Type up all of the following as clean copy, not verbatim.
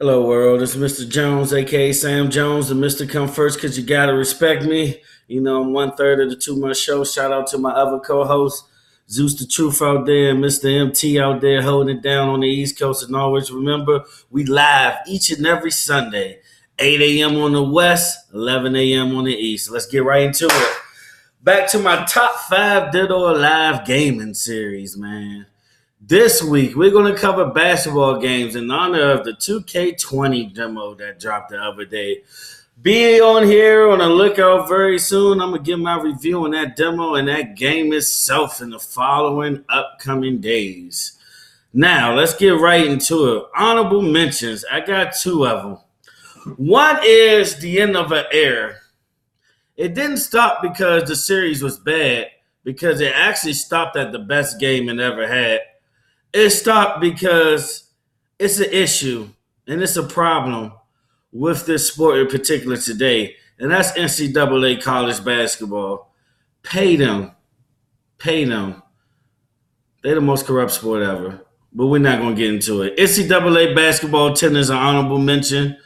Hello, world. It's Mr. Jones, aka Sam Jones, the Mr. Come First because you gotta respect me. You know, I'm 1/3 of the 2 month show. Shout out to my other co hosts, Zeus the Truth out there, and Mr. MT out there holding it down on the East Coast. And always remember, we live each and every Sunday, 8 a.m. on the West, 11 a.m. on the East. Let's get right into it. Back to my top 5 Dead or Alive gaming series, man. This week, we're going to cover basketball games in honor of the 2K20 demo that dropped the other day. Be on here on the lookout very soon. I'm going to give my review on that demo and that game itself in the following upcoming days. Now, let's get right into it. Honorable mentions. I got 2 of them. One is the end of an era. It didn't stop because the series was bad, because it actually stopped at the best game it ever had. It stopped because it's an issue and it's a problem with this sport in particular today, and that's NCAA college basketball. Pay them. Pay them. They're the most corrupt sport ever, but we're not going to get into it. NCAA basketball 10 is an honorable mention.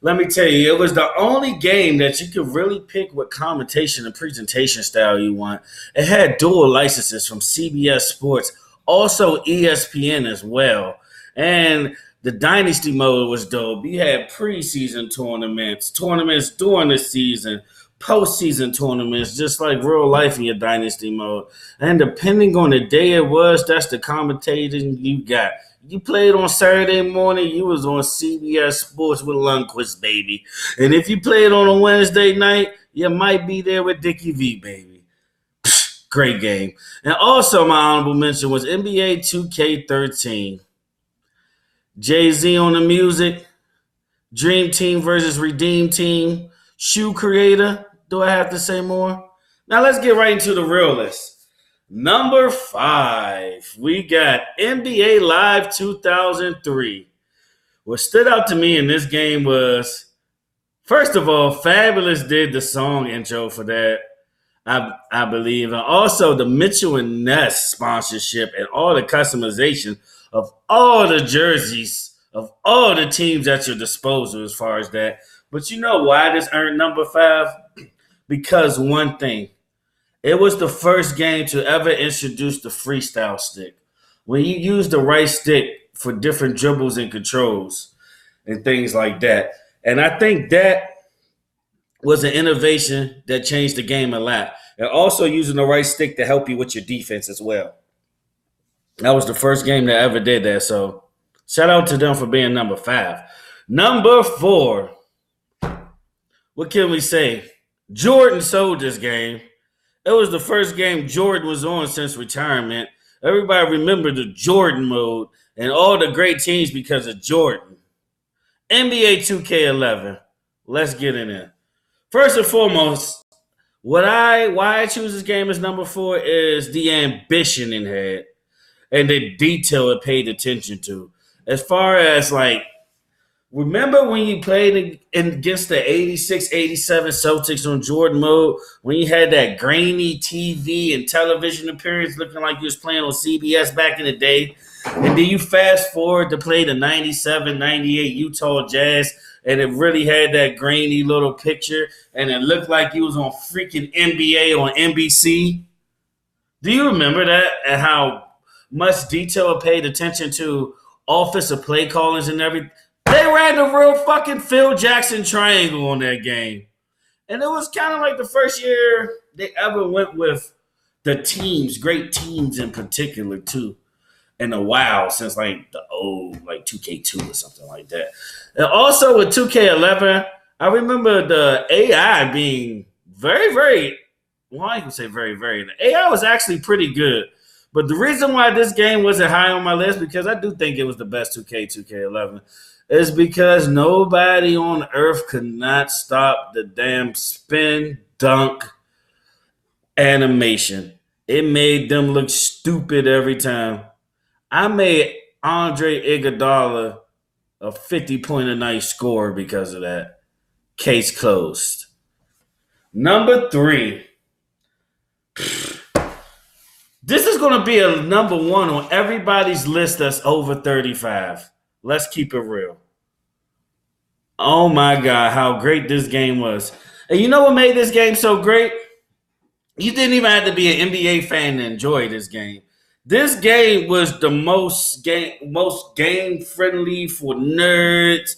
Let me tell you, it was the only game that you could really pick what commentation and presentation style you want. It had dual licenses from CBS Sports, also ESPN as well. And the Dynasty mode was dope. You had preseason tournaments during the season, postseason tournaments, just like real life in your Dynasty mode. And depending on the day it was, that's the commentating you got. You played on Saturday morning, you was on CBS Sports with Lundqvist, baby. And if you played on a Wednesday night, you might be there with Dickie V, baby. Great game. And also my honorable mention was NBA 2K13. Jay-Z on the music, Dream Team versus Redeem Team, Shoe Creator. Do I have to say more? Now let's get right into the real list. Number 5, we got NBA Live 2003. What stood out to me in this game was, first of all, Fabulous did the song intro for that, I believe. And also the Mitchell and Ness sponsorship and all the customization of all the jerseys of all the teams at your disposal as far as that. But you know why this earned number 5? Because one thing. It was the first game to ever introduce the freestyle stick. When you use the right stick for different dribbles and controls and things like that. And I think that was an innovation that changed the game a lot. And also using the right stick to help you with your defense as well. That was the first game that ever did that. So shout out to them for being number 5. Number 4. What can we say? Jordan sold this game. It was the first game Jordan was on since retirement. Everybody remembered the Jordan mode and all the great teams because of Jordan. NBA 2K11. Let's get in there. First and foremost, why I choose this game as number 4 is the ambition it had and the detail it paid attention to. As far as remember when you played against the 86, 87 Celtics on Jordan mode, when you had that grainy TV and television appearance looking like you was playing on CBS back in the day? And then you fast forward to play the 97, 98 Utah Jazz, and it really had that grainy little picture, and it looked like you was on freaking NBA on NBC. Do you remember that and how much detail it paid attention to offensive play callings and everything? They ran the real fucking Phil Jackson triangle on that game. And it was kind of like the first year they ever went with the teams, great teams in particular, too, in a while, since the old 2K2 or something like that. And also with 2K11, I remember the AI being very, very, well, I can say very, very. The AI was actually pretty good. But the reason why this game wasn't high on my list, because I do think it was the best 2K11, is because nobody on earth could not stop the damn spin dunk animation. It made them look stupid every time. I made Andre Iguodala a 50-point-a-night scorer because of that. Case closed. Number 3. This is going to be a number 1 on everybody's list that's over 35. Let's keep it real. Oh my God, how great this game was. And you know what made this game so great? You didn't even have to be an NBA fan to enjoy this game. This game was the most game friendly for nerds,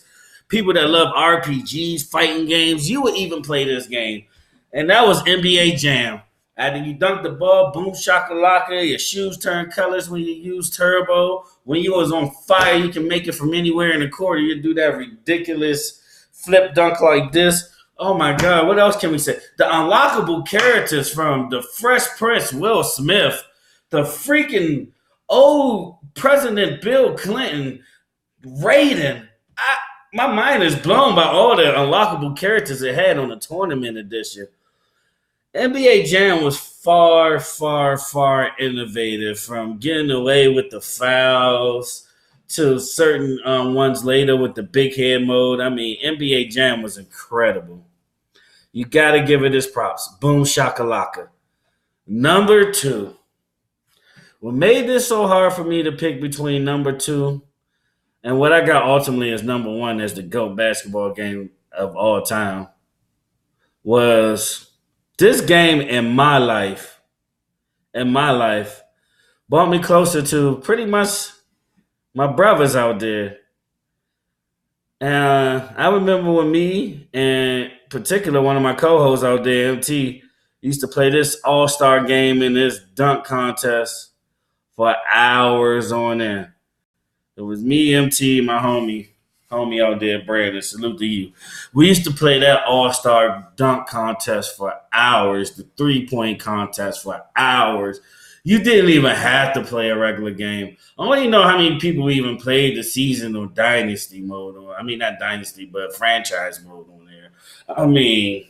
people that love RPGs, fighting games. You would even play this game, and that was NBA Jam. After you dunk the ball, boom shakalaka, your shoes turn colors when you use turbo. When you was on fire, you can make it from anywhere in the court. You do that ridiculous flip dunk like this. Oh my God, what else can we say? The unlockable characters from the Fresh Prince, Will Smith, the freaking old President Bill Clinton, Raiden. My mind is blown by all the unlockable characters it had on the tournament edition. NBA Jam was far, far, far innovative, from getting away with the fouls to certain ones later with the big head mode. I mean, NBA Jam was incredible. You got to give it its props. Boom shakalaka. Number two. What made this so hard for me to pick between number two and what I got ultimately as number one as the GOAT basketball game of all time was this game in my life brought me closer to pretty much my brothers out there. And I remember when me and particular one of my co-hosts out there, MT, used to play this all-star game in this dunk contest for hours on end. It was me, MT, my homie out there, Brandon. Salute to you. We used to play that all-star dunk contest for hours, the three-point contest for hours. You didn't even have to play a regular game. I don't even know how many people even played the season or dynasty mode. I mean, not dynasty, but franchise mode on there. I mean,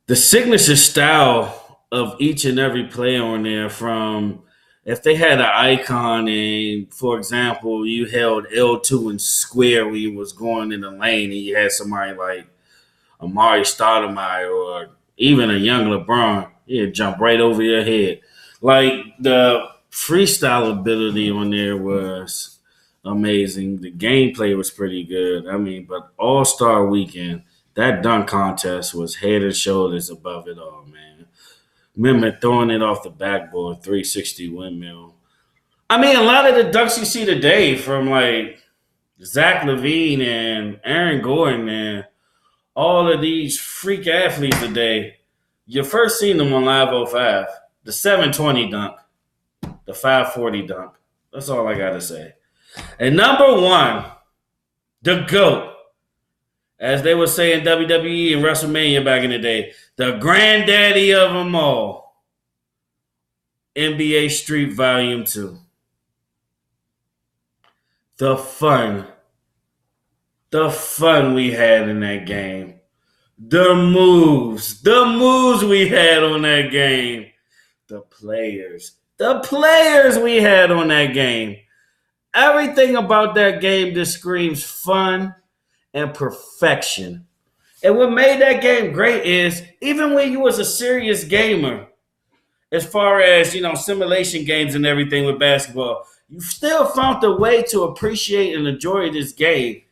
the signature style of each and every player on there, from if they had an icon and, for example, you held L2 and square when you was going in the lane and you had somebody like Amari Stoudemire or even a young LeBron, he'd jump right over your head. Like, the freestyle ability on there was amazing. The gameplay was pretty good. I mean, but All-Star Weekend, that dunk contest was head and shoulders above it all, man. Remember throwing it off the backboard, 360 windmill. I mean, a lot of the dunks you see today from like Zach LaVine and Aaron Gordon and all of these freak athletes today, you first seen them on Live 05. The 720 dunk, the 540 dunk. That's all I got to say. And number one, the GOAT, as they would say in WWE and WrestleMania back in the day, the granddaddy of them all, NBA Street Volume 2. The fun we had in that game. The moves we had on that game. The players we had on that game. Everything about that game just screams fun and perfection. And what made that game great is, even when you was a serious gamer, as far as, simulation games and everything with basketball, you still found a way to appreciate and enjoy this game.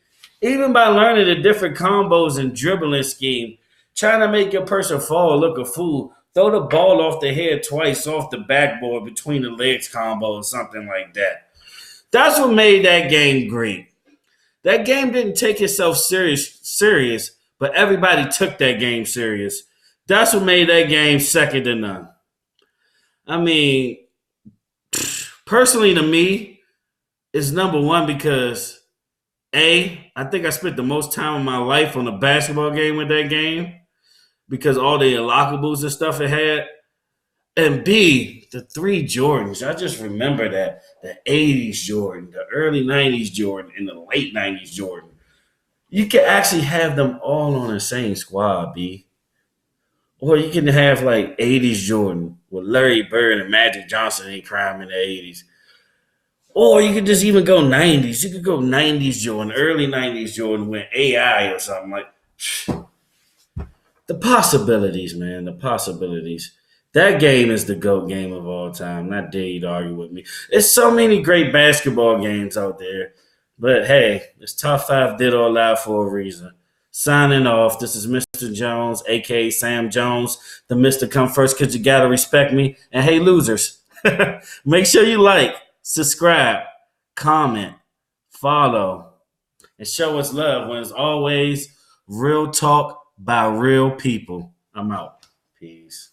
Even by learning the different combos and dribbling scheme, trying to make your person fall, look a fool, throw the ball off the head twice off the backboard between the legs combo or something like that. That's what made that game great. That game didn't take itself serious, but everybody took that game serious. That's what made that game second to none. I mean, personally to me, it's number one because I think I spent the most time of my life on a basketball game with that game because all the unlockables and stuff it had. And B, the three Jordans. I just remember that. The 80s Jordan, the early 90s Jordan, and the late 90s Jordan. You can actually have them all on the same squad, B. Or you can have like 80s Jordan with Larry Bird and Magic Johnson in prime in the 80s. Or you could just even go 90s. You could go 90s Jordan, early 90s Jordan with AI or something like. The possibilities, man. The possibilities. That game is the GOAT game of all time. Not dare you to argue with me. There's so many great basketball games out there. But hey, it's top 5 Did or Lie for a reason. Signing off. This is Mr. Jones, aka Sam Jones, the Mr. Come First because you gotta respect me. And hey, losers, make sure you like, subscribe, comment, follow, and show us love when it's always real talk by real people. I'm out. Peace.